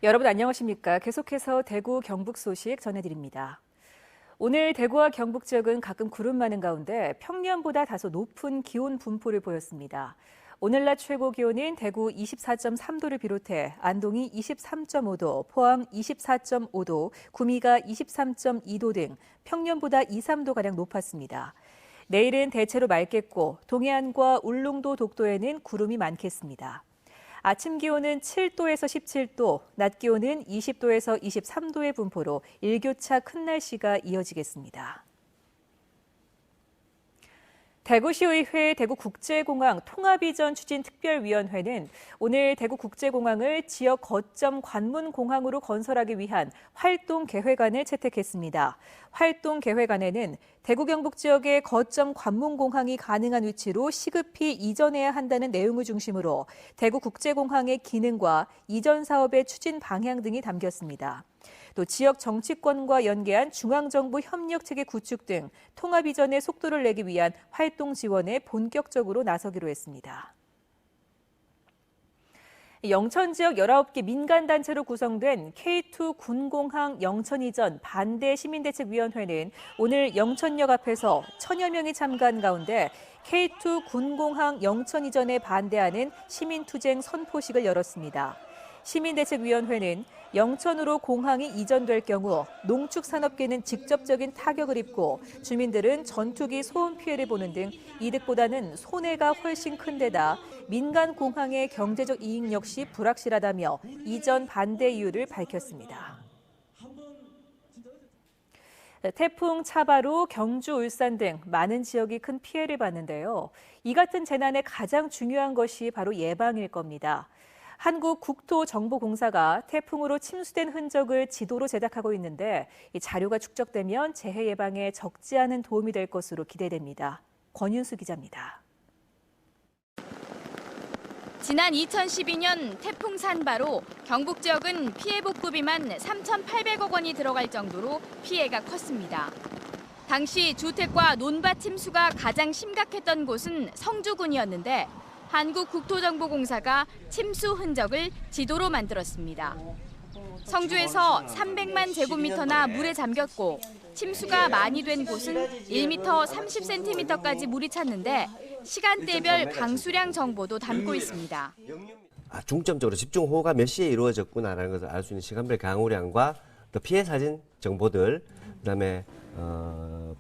여러분 안녕하십니까? 계속해서 대구, 경북 소식 전해드립니다. 오늘 대구와 경북 지역은 가끔 구름 많은 가운데 평년보다 다소 높은 기온 분포를 보였습니다. 오늘 낮 최고 기온은 대구 24.3도를 비롯해 안동이 23.5도, 포항 24.5도, 구미가 23.2도 등 평년보다 2, 3도가량 높았습니다. 내일은 대체로 맑겠고 동해안과 울릉도, 독도에는 구름이 많겠습니다. 아침 기온은 7도에서 17도, 낮 기온은 20도에서 23도의 분포로 일교차 큰 날씨가 이어지겠습니다. 대구시의회 대구국제공항 통합이전 추진특별위원회는 오늘 대구국제공항을 지역 거점 관문공항으로 건설하기 위한 활동계획안을 채택했습니다. 활동계획안에는 대구 경북 지역의 거점 관문공항이 가능한 위치로 시급히 이전해야 한다는 내용을 중심으로 대구국제공항의 기능과 이전 사업의 추진 방향 등이 담겼습니다. 또 지역 정치권과 연계한 중앙정부 협력체계 구축 등 통합 이전의 속도를 내기 위한 활동 지원에 본격적으로 나서기로 했습니다. 영천 지역 19개 민간단체로 구성된 K2 군공항 영천 이전 반대 시민대책위원회는 오늘 영천역 앞에서 1000여 명이 참가한 가운데 K2 군공항 영천 이전에 반대하는 시민투쟁 선포식을 열었습니다. 시민대책위원회는 영천으로 공항이 이전될 경우 농축산업계는 직접적인 타격을 입고 주민들은 전투기 소음 피해를 보는 등 이득보다는 손해가 훨씬 큰 데다 민간 공항의 경제적 이익 역시 불확실하다며 이전 반대 이유를 밝혔습니다. 태풍 차바로 경주, 울산 등 많은 지역이 큰 피해를 봤는데요. 이 같은 재난의 가장 중요한 것이 바로 예방일 겁니다. 한국국토정보공사가 태풍으로 침수된 흔적을 지도로 제작하고 있는데 이 자료가 축적되면 재해 예방에 적지 않은 도움이 될 것으로 기대됩니다. 권윤수 기자입니다. 지난 2012년 태풍 산바로 경북 지역은 피해 복구비만 3,800억 원이 들어갈 정도로 피해가 컸습니다. 당시 주택과 논밭 침수가 가장 심각했던 곳은 성주군이었는데 한국국토정보공사가 침수 흔적을 지도로 만들었습니다. 성주에서 300만 제곱미터나 물에 잠겼고 침수가 많이 된 곳은 1m 30cm까지 물이 찼는데 시간대별 강수량 정보도 담고 있습니다. 중점적으로 집중호우가 몇 시에 이루어졌구나라는 것을 알 수 있는 시간별 강우량과 또 피해 사진 정보들, 그다음에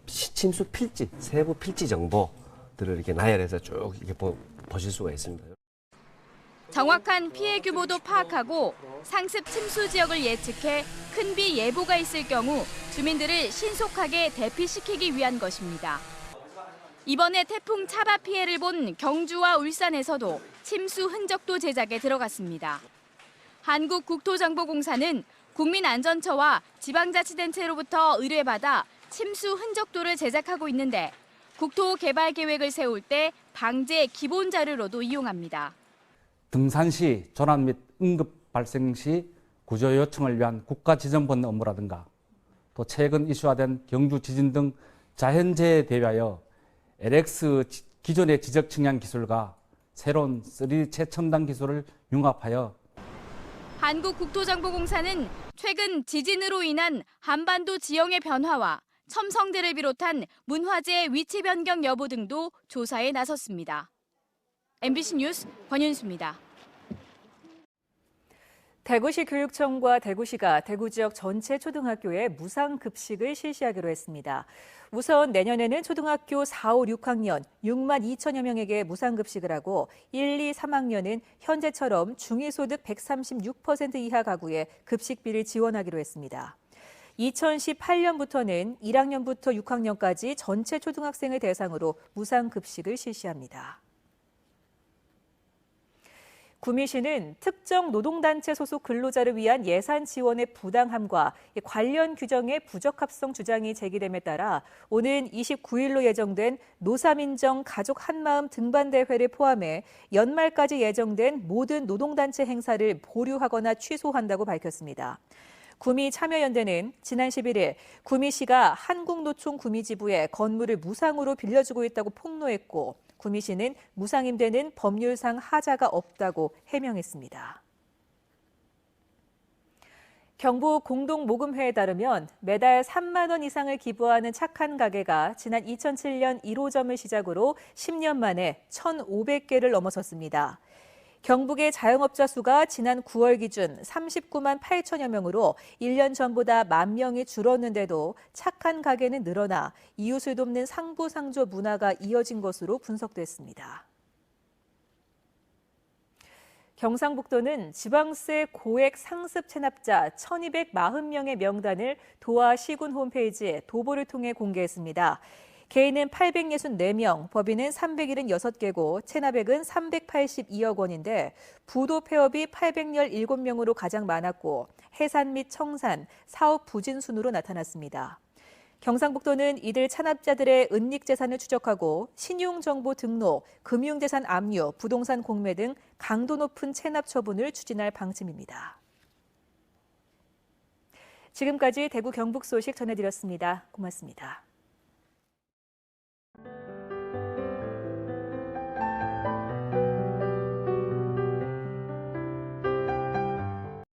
침수 필지, 세부 필지 정보들을 이렇게 나열해서 쭉 이렇게 보실 수가 있습니다. 정확한 피해 규모도 파악하고 상습 침수 지역을 예측해 큰 비 예보가 있을 경우 주민들을 신속하게 대피시키기 위한 것입니다. 이번에 태풍 차바 피해를 본 경주와 울산에서도 침수 흔적도 제작에 들어갔습니다. 한국국토정보공사는 국민안전처와 지방자치단체로부터 의뢰받아 침수 흔적도를 제작하고 있는데 국토개발계획을 세울 때 방제 기본 자료로도 이용합니다. 등산 시 조난 및 응급 발생 시 구조 요청을 위한 국가지정본 업무라든가 또 최근 이슈화된 경주 지진 등 자연재해에 대비하여 LX 기존의 지적 측량 기술과 새로운 3D 최첨단 기술을 융합하여 한국국토정보공사는 최근 지진으로 인한 한반도 지형의 변화와 첨성대를 비롯한 문화재의 위치 변경 여부 등도 조사에 나섰습니다. MBC 뉴스 권윤수입니다. 대구시 교육청과 대구시가 대구 지역 전체 초등학교에 무상급식을 실시하기로 했습니다. 우선 내년에는 초등학교 4, 5, 6학년 6만 2천여 명에게 무상급식을 하고 1, 2, 3학년은 현재처럼 중위소득 136% 이하 가구에 급식비를 지원하기로 했습니다. 2018년부터는 1학년부터 6학년까지 전체 초등학생을 대상으로 무상급식을 실시합니다. 구미시는 특정 노동단체 소속 근로자를 위한 예산 지원의 부당함과 관련 규정의 부적합성 주장이 제기됨에 따라 오는 29일로 예정된 노사민정 가족 한마음 등반대회를 포함해 연말까지 예정된 모든 노동단체 행사를 보류하거나 취소한다고 밝혔습니다. 구미 참여연대는 지난 11일 구미시가 한국노총 구미지부에 건물을 무상으로 빌려주고 있다고 폭로했고 구미시는 무상임대는 법률상 하자가 없다고 해명했습니다. 경북 공동모금회에 따르면 매달 3만 원 이상을 기부하는 착한 가게가 지난 2007년 1호점을 시작으로 10년 만에 1,500개를 넘어섰습니다. 경북의 자영업자 수가 지난 9월 기준 39만 8천여 명으로 1년 전보다 1만 명이 줄었는데도 착한 가게는 늘어나 이웃을 돕는 상부상조 문화가 이어진 것으로 분석됐습니다. 경상북도는 지방세 고액 상습 체납자 1,240명의 명단을 도하 시군 홈페이지에 도보를 통해 공개했습니다. 개인은 864명, 법인은 376개고 체납액은 382억 원인데 부도 폐업이 817명으로 가장 많았고 해산 및 청산, 사업 부진 순으로 나타났습니다. 경상북도는 이들 체납자들의 은닉재산을 추적하고 신용정보 등록, 금융재산 압류, 부동산 공매 등 강도 높은 체납 처분을 추진할 방침입니다. 지금까지 대구 경북 소식 전해드렸습니다. 고맙습니다.